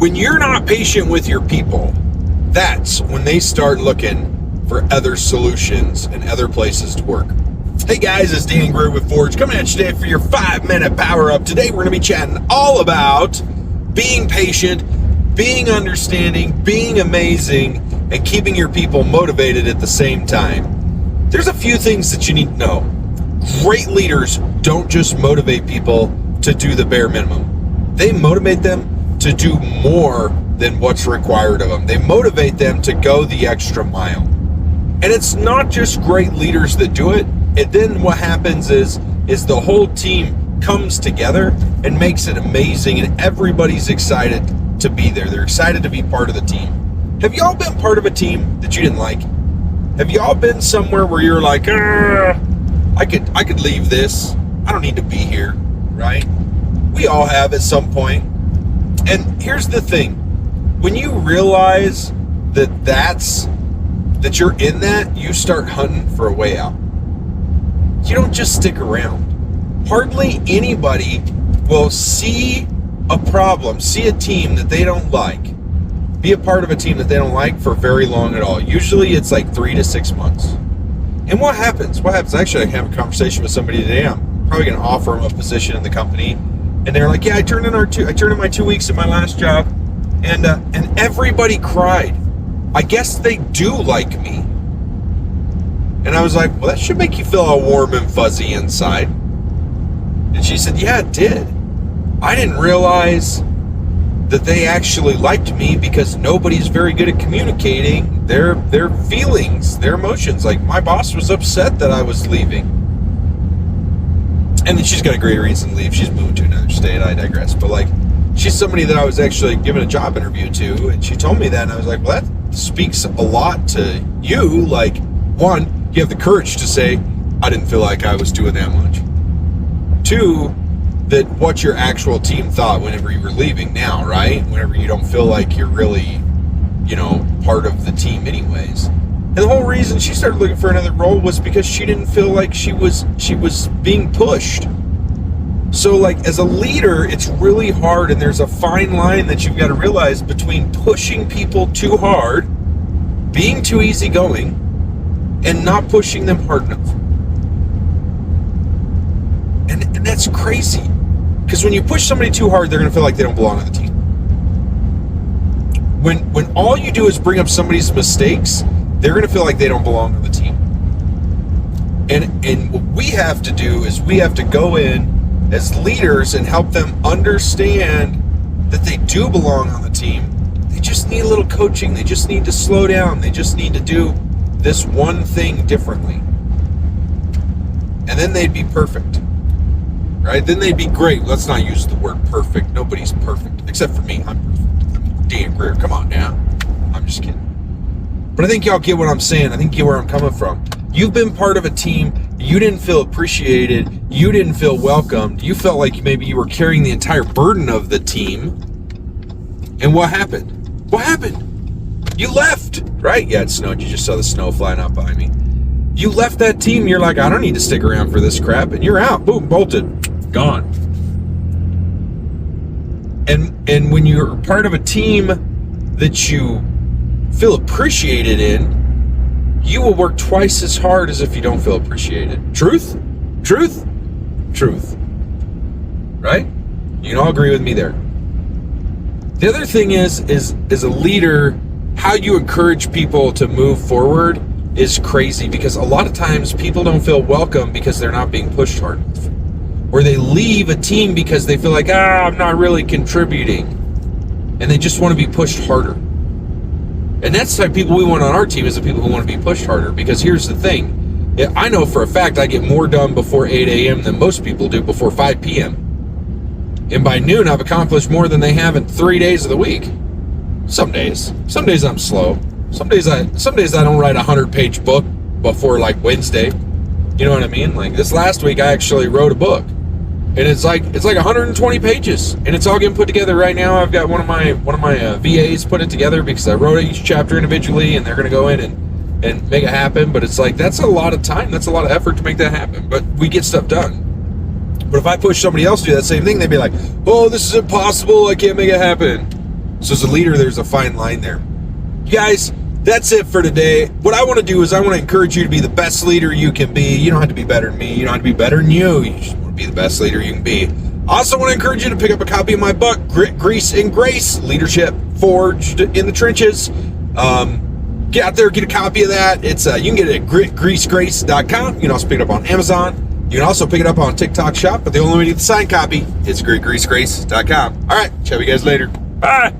When you're not patient with your people, that's when they start looking for other solutions and other places to work. Hey guys, it's Dan Greer with Forge coming at you today for your 5-minute power up. Today we're going to be chatting all about being patient, being understanding, being amazing, and keeping your people motivated at the same time. There's a few things that you need to know. Great leaders don't just motivate people to do the bare minimum. They motivate them to do more than what's required of them. They motivate them to go the extra mile. And it's not just great leaders that do it. And then what happens is the whole team comes together and makes it amazing, and everybody's excited to be there. They're excited to be part of the team. Have y'all been part of a team that you didn't like? Have y'all been somewhere where you're like, I could leave this. I don't need to be here, right? We all have at some point. And here's the thing. When you realize that you're in that, you start hunting for a way out. You don't just stick around. Hardly anybody will see a problem, see a team that they don't like, be a part of a team that they don't like for very long at all. Usually it's like 3 to 6 months. And what happens? Actually, I have a conversation with somebody today. I'm probably going to offer them a position in the company. And they're like, yeah, I turned in my 2 weeks at my last job, and everybody cried. I guess they do like me. And I was like, well, that should make you feel all warm and fuzzy inside. And she said, yeah, it did. I didn't realize that they actually liked me because nobody's very good at communicating their feelings, their emotions. Like, my boss was upset that I was leaving. And then she's got a great reason to leave. She's moving to another state. I digress. But like, she's somebody that I was actually giving a job interview to, and she told me that, and I was like, well, that speaks a lot to you. Like, one, you have the courage to say, I didn't feel like I was doing that much. Two, that what your actual team thought whenever you were leaving now, right? Whenever you don't feel like you're really, part of the team anyways. And the whole reason she started looking for another role was because she didn't feel like she was being pushed. So like, as a leader, it's really hard, and there's a fine line that you've got to realize between pushing people too hard, being too easygoing, and not pushing them hard enough. And that's crazy. Because when you push somebody too hard, they're going to feel like they don't belong on the team. When all you do is bring up somebody's mistakes, they're going to feel like they don't belong on the team. And what we have to do is we have to go in as leaders and help them understand that they do belong on the team. They just need a little coaching. They just need to slow down. They just need to do this one thing differently. And then they'd be perfect. Right? Then they'd be great. Let's not use the word perfect. Nobody's perfect. Except for me. I'm perfect. I'm Dan Greer. Come on now. I'm just kidding. But I think y'all get what I'm saying. I think you get where I'm coming from. You've been part of a team. You didn't feel appreciated. You didn't feel welcomed. You felt like maybe you were carrying the entire burden of the team. And what happened? What happened? You left, right? Yeah, it snowed. You just saw the snow flying out behind me. You left that team. You're like, I don't need to stick around for this crap. And you're out. Boom, bolted. Gone. And when you're part of a team that you feel appreciated in, you will work twice as hard as if you don't feel appreciated. Truth? Right? You can all agree with me there. The other thing is as a leader, how you encourage people to move forward is crazy, because a lot of times people don't feel welcome because they're not being pushed hard enough. Or they leave a team because they feel like, I'm not really contributing. And they just want to be pushed harder. And that's the type of people we want on our team, is the people who want to be pushed harder. Because here's the thing. I know for a fact I get more done before 8 a.m. than most people do before 5 p.m. And by noon, I've accomplished more than they have in 3 days of the week. Some days I'm slow. Some days I don't write a 100-page book before like Wednesday. You know what I mean? Like this last week, I actually wrote a book. And it's like 120 pages, and it's all getting put together right now. I've got one of my VAs put it together because I wrote each chapter individually, and they're going to go in and make it happen. But it's like, that's a lot of time, that's a lot of effort to make that happen. But we get stuff done. But if I push somebody else to do that same thing, they'd be like, "Oh, this is impossible. I can't make it happen." So as a leader, there's a fine line there. You guys, that's it for today. What I want to do is I want to encourage you to be the best leader you can be. You don't have to be better than me. You don't have to be better than you. You just want to be the best leader you can be. I also want to encourage you to pick up a copy of my book, Grit, Grease, and Grace, Leadership Forged in the Trenches. Get out there, get a copy of that. It's you can get it at gritgreasegrace.com. You can also pick it up on Amazon. You can also pick it up on TikTok Shop, but the only way to get the signed copy is gritgreasegrace.com. All right, chat with you guys later. Bye.